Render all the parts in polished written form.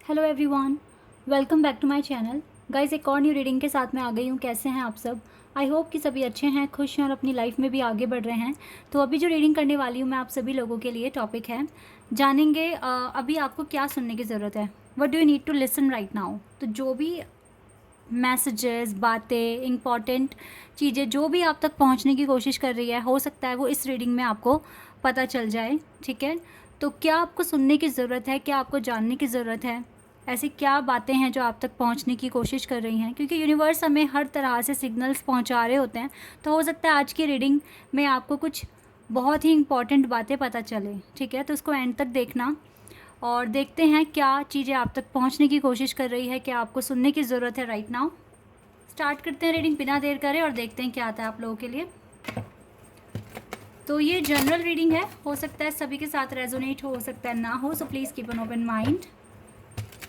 Hello everyone, welcome back to my channel. Guys, एक और new reading के साथ मैं आ गई हूँ। कैसे हैं आप सब? आई होप कि सभी अच्छे हैं, खुश हैं और अपनी लाइफ में भी आगे बढ़ रहे हैं। तो अभी जो रीडिंग करने वाली हूँ मैं आप सभी लोगों के लिए, टॉपिक है जानेंगे अभी आपको क्या सुनने की ज़रूरत है। What do you need to listen right now. तो जो भी मैसेजेस, बातें, इम्पॉर्टेंट चीज़ें जो भी आप तक पहुंचने की कोशिश कर रही है, हो सकता है वो इस रीडिंग में आपको पता चल जाए। ठीक है, तो क्या आपको सुनने की ज़रूरत है, क्या आपको जानने की ज़रूरत है, ऐसी क्या बातें हैं जो आप तक पहुंचने की कोशिश कर रही हैं, क्योंकि यूनिवर्स हमें हर तरह से सिग्नल्स पहुंचा रहे होते हैं। तो हो सकता है आज की रीडिंग में आपको कुछ बहुत ही इंपॉर्टेंट बातें पता चले। ठीक है, तो उसको एंड तक देखना और देखते हैं क्या चीज़ें आप तक पहुंचने की कोशिश कर रही है, क्या आपको सुनने की ज़रूरत है राइट नाउ। स्टार्ट करते हैं रीडिंग बिना देर करे और देखते हैं क्या आता है आप लोगों के लिए। तो ये जनरल रीडिंग है, हो सकता है सभी के साथ रेजोनेट हो सकता है ना हो, so please keep an open mind.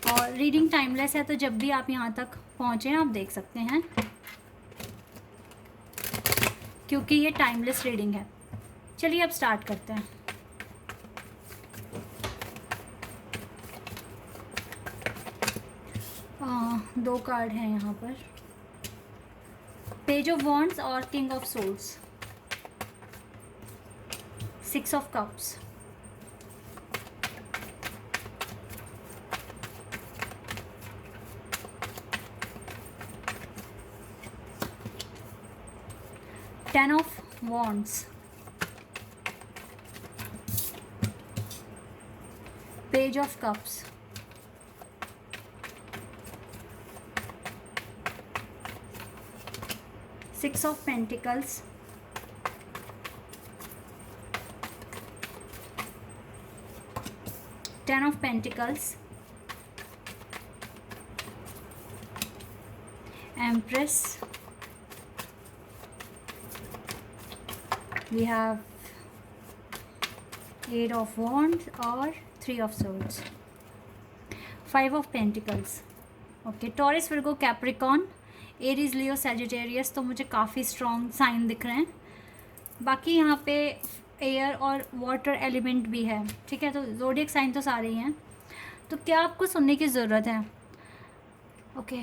और रीडिंग टाइमलेस है, तो जब भी आप यहाँ तक पहुँचें आप देख सकते हैं, क्योंकि ये टाइमलेस रीडिंग है। चलिए अब स्टार्ट करते हैं। दो कार्ड हैं यहाँ पर, पेज ऑफ वॉन्ड्स और king of swords, 6 of cups, ten of wands, page of cups, six of pentacles, ten of pentacles, empress, we have 8 of wands और 3 of swords, 5 of pentacles। Okay, taurus, Virgo, Capricorn, Aries, Leo, Sagittarius, तो मुझे काफ़ी strong sign दिख रहे हैं। बाकी यहाँ पे एयर और वाटर एलिमेंट भी है। ठीक है, तो ज़ोडिएक साइन तो सारे ही हैं। तो क्या आपको सुनने की ज़रूरत है? ओके,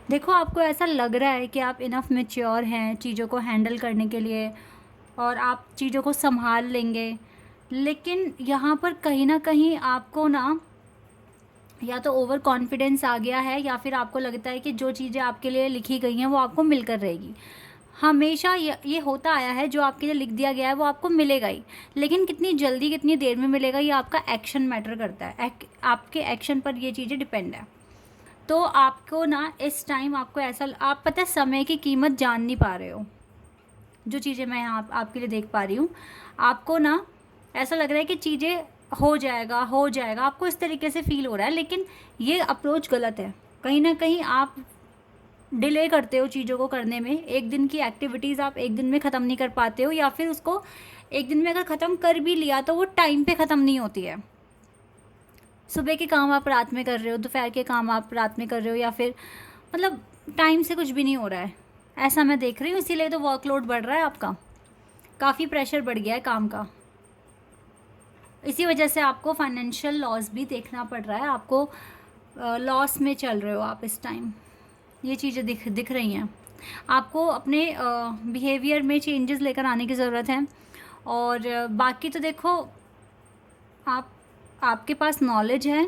देखो, आपको ऐसा लग रहा है कि आप इनफ मैच्योर हैं चीज़ों को हैंडल करने के लिए और आप चीज़ों को संभाल लेंगे, लेकिन यहाँ पर कहीं ना कहीं आपको ना या तो ओवर कॉन्फिडेंस आ गया है या फिर आपको लगता है कि जो चीज़ें आपके लिए लिखी गई हैं वो आपको मिलकर रहेगी। हमेशा ये होता आया है, जो आपके लिए लिख दिया गया है वो आपको मिलेगा ही, लेकिन कितनी जल्दी कितनी देर में मिलेगा ये आपका एक्शन मैटर करता है। आपके एक्शन पर ये चीज़ें डिपेंड है। तो आपको ना इस टाइम आपको ऐसा, आप पता है समय की कीमत जान नहीं पा रहे हो। जो चीज़ें मैं यहाँ आपके लिए देख पा रही हूँ, आपको ना ऐसा लग रहा है कि चीज़ें हो जाएगा हो जाएगा, आपको इस तरीके से फील हो रहा है, लेकिन ये अप्रोच गलत है। कहीं ना कहीं आप डिले करते हो चीज़ों को करने में। एक दिन की एक्टिविटीज़ आप एक दिन में ख़त्म नहीं कर पाते हो, या फिर उसको एक दिन में अगर ख़त्म कर भी लिया तो वो टाइम पे ख़त्म नहीं होती है। सुबह के काम आप रात में कर रहे हो, दोपहर के काम आप रात में कर रहे हो, या फिर मतलब टाइम से कुछ भी नहीं हो रहा है, ऐसा मैं देख रही हूँ। इसीलिए तो वर्कलोड बढ़ रहा है आपका, काफ़ी प्रेशर बढ़ गया है काम का। इसी वजह से आपको फाइनेंशियल लॉस भी देखना पड़ रहा है, आपको लॉस में चल रहे हो आप इस टाइम। ये चीज़ें दिख रही हैं। आपको अपने बिहेवियर में चेंजेस लेकर आने की ज़रूरत है। और बाकी तो देखो, आपके पास नॉलेज है,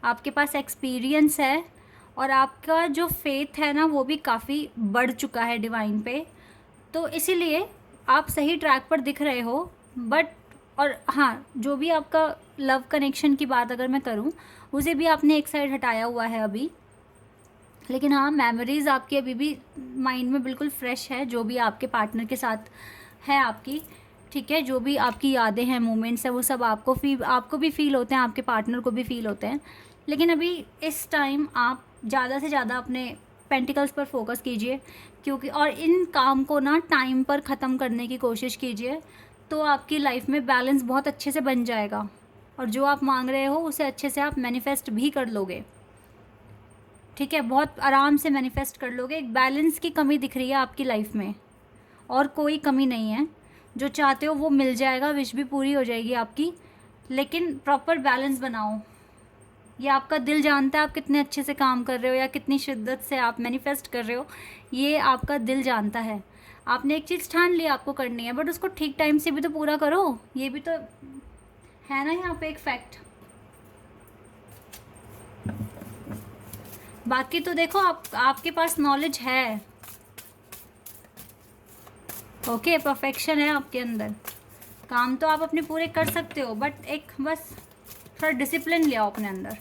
आपके पास एक्सपीरियंस है, और आपका जो फेथ है ना वो भी काफ़ी बढ़ चुका है डिवाइन पे। तो इसीलिए आप सही ट्रैक पर दिख रहे हो। बट और हाँ, जो भी आपका लव कनेक्शन की बात अगर मैं करूँ, उसे भी आपने एक साइड हटाया हुआ है अभी। लेकिन हाँ, मेमोरीज़ आपकी अभी भी माइंड में बिल्कुल फ्रेश है, जो भी आपके पार्टनर के साथ है आपकी। ठीक है, जो भी आपकी यादें हैं, मोमेंट्स हैं, वो सब आपको भी फील होते हैं, आपके पार्टनर को भी फील होते हैं। लेकिन अभी इस टाइम आप ज़्यादा से ज़्यादा अपने पेंटिकल्स पर फोकस कीजिए, क्योंकि और इन काम को ना टाइम पर ख़त्म करने की कोशिश कीजिए, तो आपकी लाइफ में बैलेंस बहुत अच्छे से बन जाएगा, और जो आप मांग रहे हो उसे अच्छे से आप मैनिफेस्ट भी कर लोगे। ठीक है, बहुत आराम से मैनिफेस्ट कर लोगे। एक बैलेंस की कमी दिख रही है आपकी लाइफ में, और कोई कमी नहीं है। जो चाहते हो वो मिल जाएगा, विश भी पूरी हो जाएगी आपकी। लेकिन प्रॉपर बैलेंस बनाओ। ये आपका दिल जानता है आप कितने अच्छे से काम कर रहे हो या कितनी शिद्दत से आप मैनिफेस्ट कर रहे हो, ये आपका दिल जानता है। आपने एक चीज़ ठान ली आपको करनी है, बट उसको ठीक टाइम से भी तो पूरा करो, ये भी तो है ना यहाँ पे एक फैक्ट। बाकी तो देखो आपके पास नॉलेज है, ओके, परफेक्शन है आपके अंदर, काम तो आप अपने पूरे कर सकते हो, बट एक बस थोड़ा डिसिप्लिन ले आओ अपने अंदर,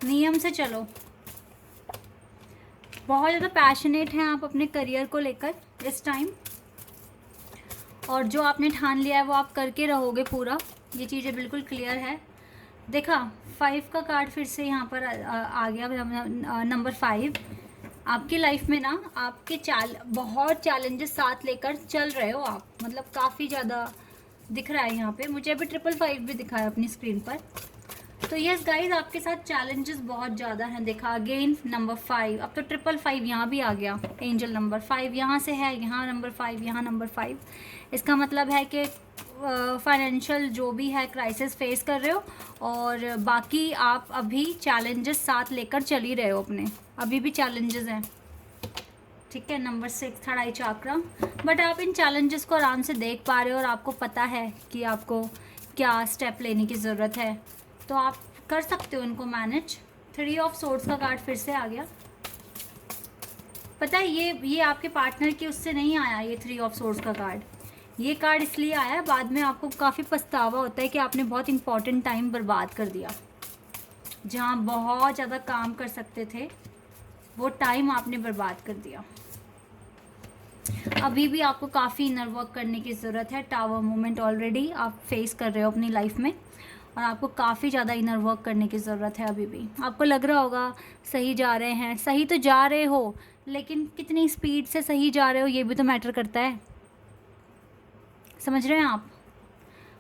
नियम से चलो। बहुत ज़्यादा पैशनेट हैं आप अपने करियर को लेकर इस टाइम, और जो आपने ठान लिया है वो आप करके रहोगे पूरा, ये चीज़ें बिल्कुल क्लियर है। देखा 5 का कार्ड फिर से यहाँ पर आ गया, नंबर 5। आपकी लाइफ में ना आपके बहुत चैलेंजेस साथ लेकर चल रहे हो आप, मतलब काफ़ी ज़्यादा दिख रहा है यहाँ पे मुझे। अभी 555 भी दिखा है अपनी स्क्रीन पर। तो यस गाइज, आपके साथ चैलेंजेस बहुत ज़्यादा हैं। देखा अगेन नंबर 5, अब तो 555 यहाँ भी आ गया। एंजल नंबर 5 यहाँ से है, यहाँ नंबर 5, यहाँ नंबर 5। इसका मतलब है कि फाइनेंशियल जो भी है क्राइसिस फेस कर रहे हो, और बाकी आप अभी चैलेंजेस साथ लेकर चल ही रहे हो अपने, अभी भी चैलेंजेस हैं, ठीक है। Number 6 third I chakra, but आप इन चैलेंजेस को आराम से देख पा रहे हो और आपको पता है कि आपको क्या स्टेप लेने की ज़रूरत है, तो आप कर सकते हो इनको मैनेज। 3 ऑफ सोर्ड्स का कार्ड फिर से आ गया। पता है ये आपके पार्टनर की उससे नहीं आया, ये 3 ऑफ सोर्ड्स का कार्ड, ये कार्ड इसलिए आया, बाद में आपको काफ़ी पछतावा होता है कि आपने बहुत इंपॉर्टेंट टाइम बर्बाद कर दिया, जहाँ बहुत ज़्यादा काम कर सकते थे वो टाइम आपने बर्बाद कर दिया। अभी भी आपको काफ़ी इनर वर्क करने की ज़रूरत है। टावर मोमेंट ऑलरेडी आप फेस कर रहे हो अपनी लाइफ में, और आपको काफ़ी ज़्यादा इनर वर्क करने की ज़रूरत है। अभी भी आपको लग रहा होगा सही जा रहे हैं, सही तो जा रहे हो, लेकिन कितनी स्पीड से सही जा रहे हो ये भी तो मैटर करता है। समझ रहे हैं आप?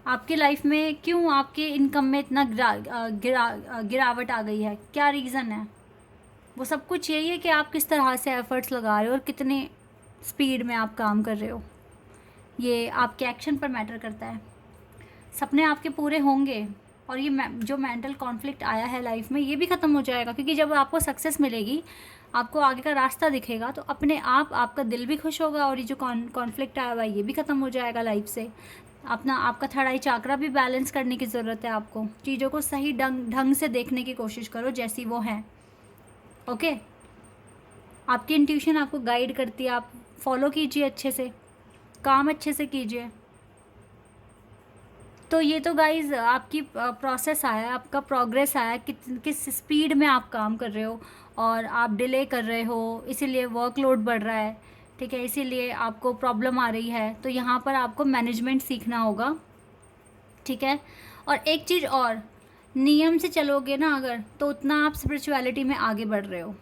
आपकी लाइफ में क्यों आपके इनकम में इतना गिरावट आ गई है, क्या रीज़न है? वो सब कुछ यही है कि आप किस तरह से एफर्ट्स लगा रहे हो और कितने स्पीड में आप काम कर रहे हो, ये आपके एक्शन पर मैटर करता है। सपने आपके पूरे होंगे, और ये जो मेंटल कॉन्फ्लिक्ट आया है लाइफ में ये भी ख़त्म हो जाएगा, क्योंकि जब आपको सक्सेस मिलेगी, आपको आगे का रास्ता दिखेगा, तो अपने आप आपका दिल भी खुश होगा, और ये जो कॉन्फ्लिक्ट आया हुआ है ये भी ख़त्म हो जाएगा लाइफ से। आपका थर्ड आई चाक्रा भी बैलेंस करने की ज़रूरत है आपको। चीज़ों को सही ढंग से देखने की कोशिश करो जैसी वो हैं, ओके। आपकी इंट्यूशन आपको गाइड करती है, आप फॉलो कीजिए अच्छे से, काम अच्छे से कीजिए। तो ये तो गाइज़ आपकी प्रोसेस आया, आपका प्रोग्रेस आया, किस स्पीड में आप काम कर रहे हो, और आप डिले कर रहे हो, इसीलिए वर्कलोड बढ़ रहा है, ठीक है, इसीलिए आपको प्रॉब्लम आ रही है। तो यहाँ पर आपको मैनेजमेंट सीखना होगा, ठीक है। और एक चीज़ और, नियम से चलोगे ना अगर, तो उतना आप स्पिरिचुअलिटी में आगे बढ़ रहे हो।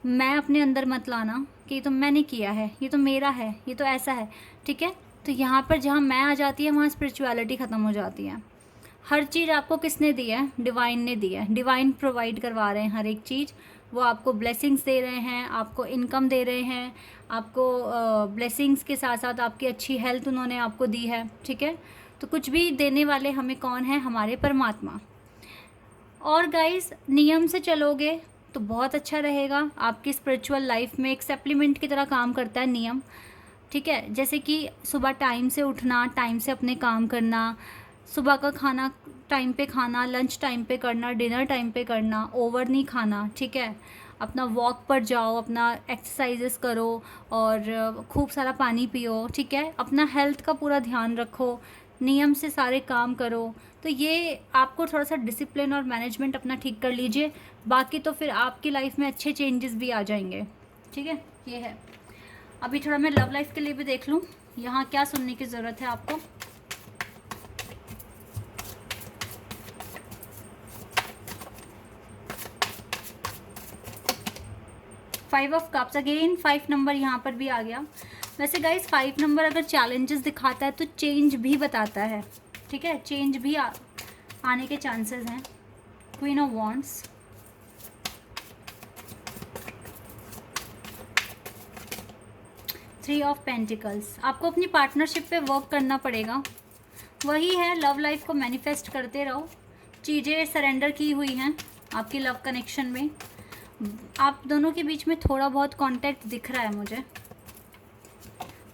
मैं अपने अंदर मत लाना कि ये तो मैंने किया है, ये तो मेरा है, ये तो ऐसा है, ठीक है। तो यहाँ पर जहाँ मैं आ जाती है वहाँ स्पिरिचुअलिटी ख़त्म हो जाती है। हर चीज़ आपको किसने दी है? डिवाइन ने दी है। डिवाइन प्रोवाइड करवा रहे हैं हर एक चीज़, वो आपको ब्लेसिंग्स दे रहे हैं, आपको इनकम दे रहे हैं, आपको ब्लेसिंग्स के साथ साथ आपकी अच्छी हेल्थ उन्होंने आपको दी है, ठीक है। तो कुछ भी देने वाले हमें कौन है? हमारे परमात्मा। और गाइस, नियम से चलोगे तो बहुत अच्छा रहेगा। आपकी स्पिरिचुअल लाइफ में एक सप्लीमेंट की तरह काम करता है नियम, ठीक है। जैसे कि सुबह टाइम से उठना, टाइम से अपने काम करना, सुबह का खाना टाइम पे खाना, लंच टाइम पे करना, डिनर टाइम पे करना, ओवर नहीं खाना, ठीक है। अपना वॉक पर जाओ, अपना एक्सरसाइजेस करो, और खूब सारा पानी पियो, ठीक है। अपना हेल्थ का पूरा ध्यान रखो, नियम से सारे काम करो। तो ये आपको थोड़ा सा डिसिप्लिन और मैनेजमेंट अपना ठीक कर लीजिए, बाकी तो फिर आपकी लाइफ में अच्छे चेंजेस भी आ जाएंगे, ठीक है। ये है। अभी थोड़ा मैं लव लाइफ के लिए भी देख लूँ, यहाँ क्या सुनने की ज़रूरत है आपको। Five of cups, again 5 number यहाँ पर भी आ गया। वैसे गाइस 5 नंबर अगर चैलेंजेस दिखाता है तो चेंज भी बताता है, ठीक है। चेंज भी आने के चांसेस हैं। Queen of wands, three of pentacles. आपको अपनी पार्टनरशिप पे वर्क करना पड़ेगा, वही है, लव लाइफ को मैनिफेस्ट करते रहो। चीज़ें सरेंडर की हुई हैं आपकी लव कनेक्शन में। आप दोनों के बीच में थोड़ा बहुत कांटेक्ट दिख रहा है मुझे,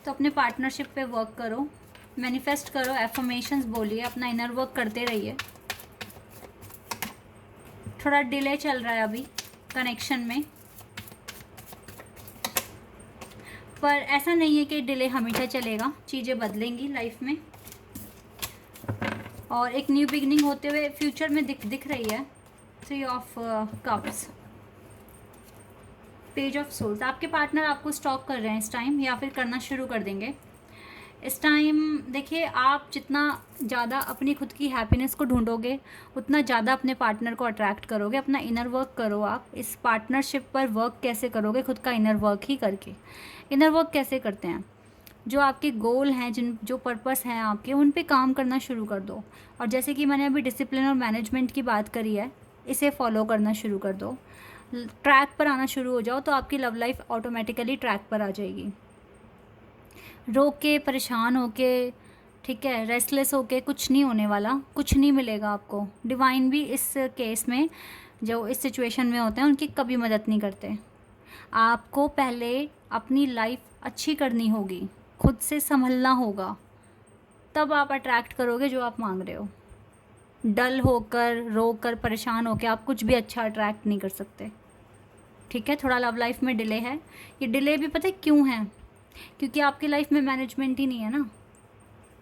तो अपने पार्टनरशिप पे वर्क करो, मैनिफेस्ट करो, एफर्मेशंस बोलिए, अपना इनर वर्क करते रहिए। थोड़ा डिले चल रहा है अभी कनेक्शन में, पर ऐसा नहीं है कि डिले हमेशा चलेगा, चीज़ें बदलेंगी लाइफ में और एक न्यू बिगनिंग होते हुए फ्यूचर में दिख रही है। 3 of cups, page of swords. आपके पार्टनर आपको स्टॉक कर रहे हैं इस टाइम, या फिर करना शुरू कर देंगे इस टाइम। देखिए, आप जितना ज़्यादा अपनी खुद की हैप्पीनेस को ढूंढोगे उतना ज़्यादा अपने पार्टनर को अट्रैक्ट करोगे। अपना इनर वर्क करो। आप इस पार्टनरशिप पर वर्क कैसे करोगे? खुद का इनर वर्क ही करके। इनर वर्क कैसे करते हैं? जो आपके गोल हैं, जो पर्पस हैं आपके, उन पे काम करना शुरू कर दो। और जैसे कि मैंने अभी डिसिप्लिन और मैनेजमेंट की बात करी है, इसे फॉलो करना शुरू कर दो। ट्रैक पर आना शुरू हो जाओ तो आपकी लव लाइफ ऑटोमेटिकली ट्रैक पर आ जाएगी। रो के, परेशान होके, ठीक है, रेस्टलेस होके कुछ नहीं होने वाला, कुछ नहीं मिलेगा आपको। डिवाइन भी इस केस में, जो इस सिचुएशन में होते हैं, उनकी कभी मदद नहीं करते। आपको पहले अपनी लाइफ अच्छी करनी होगी, खुद से संभलना होगा, तब आप अट्रैक्ट करोगे जो आप मांग रहे हो। डल होकर, रो कर, परेशान होकर आप कुछ भी अच्छा अट्रैक्ट नहीं कर सकते। ठीक है, थोड़ा लव लाइफ में डिले है। ये डिले भी पता है क्यों है? क्योंकि आपकी लाइफ में मैनेजमेंट ही नहीं है ना।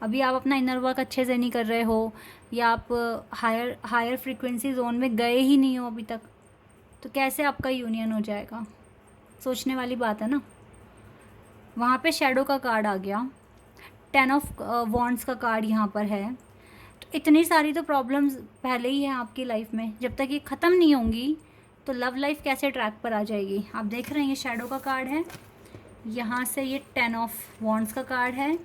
अभी आप अपना इनर वर्क अच्छे से नहीं कर रहे हो, या आप हायर फ्रीक्वेंसी जोन में गए ही नहीं हो अभी तक, तो कैसे आपका यूनियन हो जाएगा? सोचने वाली बात है ना। वहाँ पे शैडो का कार्ड आ गया, 10 ऑफ वॉन्ड्स का कार्ड यहाँ पर है। तो इतनी सारी तो प्रॉब्लम्स पहले ही हैं आपकी लाइफ में, जब तक ये ख़त्म नहीं होंगी तो लव लाइफ कैसे ट्रैक पर आ जाएगी? आप देख रहे हैं ये शैडो का कार्ड है, यहाँ से ये 10 ऑफ वॉन्ड्स का कार्ड है,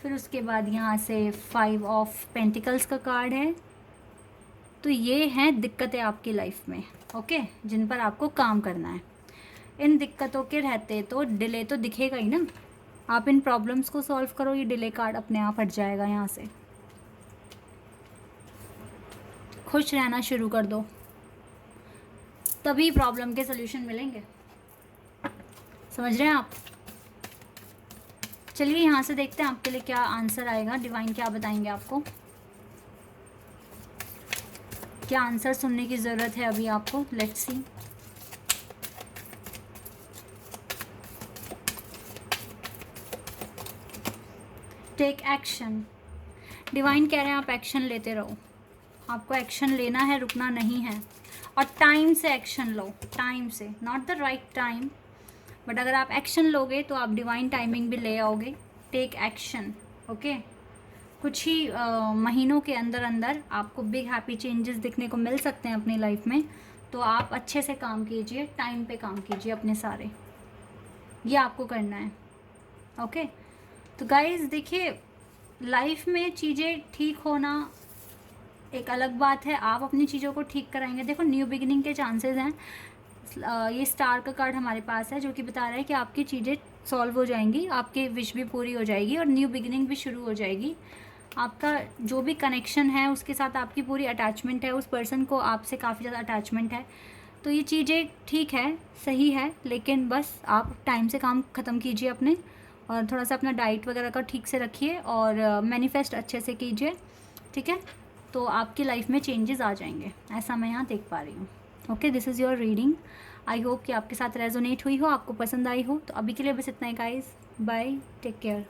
फिर उसके बाद यहाँ से 5 ऑफ पेंटिकल्स का कार्ड है। तो ये हैं दिक्कतें आपकी लाइफ में, ओके, जिन पर आपको काम करना है। इन दिक्कतों के रहते तो डिले तो दिखेगा ही ना। आप इन प्रॉब्लम्स को सॉल्व करो, ये डिले कार्ड अपने आप हट जाएगा यहाँ से। खुश रहना शुरू कर दो, तभी प्रॉब्लम के सल्यूशन मिलेंगे। समझ रहे हैं आप? चलिए यहाँ से देखते हैं आपके लिए क्या आंसर आएगा, डिवाइन क्या बताएंगे आपको, क्या आंसर सुनने की ज़रूरत है अभी आपको। Let's see. Take action. Divine कह रहे हैं आप एक्शन लेते रहो, आपको एक्शन लेना है, रुकना नहीं है। और टाइम से एक्शन लो, टाइम से, not the right time, but अगर आप एक्शन लोगे तो आप डिवाइन टाइमिंग भी ले आओगे। Take action, okay. कुछ ही महीनों के अंदर अंदर आपको बिग हैप्पी चेंजेस दिखने को मिल सकते हैं अपनी लाइफ में। तो आप अच्छे से काम कीजिए, टाइम पे काम कीजिए अपने सारे, ये आपको करना है, ओके। तो गाइस देखिए, लाइफ में चीज़ें ठीक होना एक अलग बात है, आप अपनी चीज़ों को ठीक कराएंगे। देखो, न्यू बिगिनिंग के चांसेस हैं। ये स्टार का कार्ड हमारे पास है जो कि बता रहा है कि आपकी चीज़ें सॉल्व हो जाएंगी, आपकी विश भी पूरी हो जाएगी और न्यू बिगिनिंग भी शुरू हो जाएगी। आपका जो भी कनेक्शन है उसके साथ आपकी पूरी अटैचमेंट है, उस पर्सन को आपसे काफ़ी ज़्यादा अटैचमेंट है। तो ये चीज़ें ठीक है, सही है, लेकिन बस आप टाइम से काम ख़त्म कीजिए अपने, और थोड़ा सा अपना डाइट वगैरह का ठीक से रखिए और मैनिफेस्ट अच्छे से कीजिए, ठीक है। तो आपकी लाइफ में चेंजेस आ जाएंगे, ऐसा मैं यहाँ देख पा रही हूँ। Okay, this is your reading. I hope कि आपके साथ रेजोनेट हुई हो, आपको पसंद आई हो। तो अभी के लिए बस इतना ही गाइस, बाय, टेक केयर।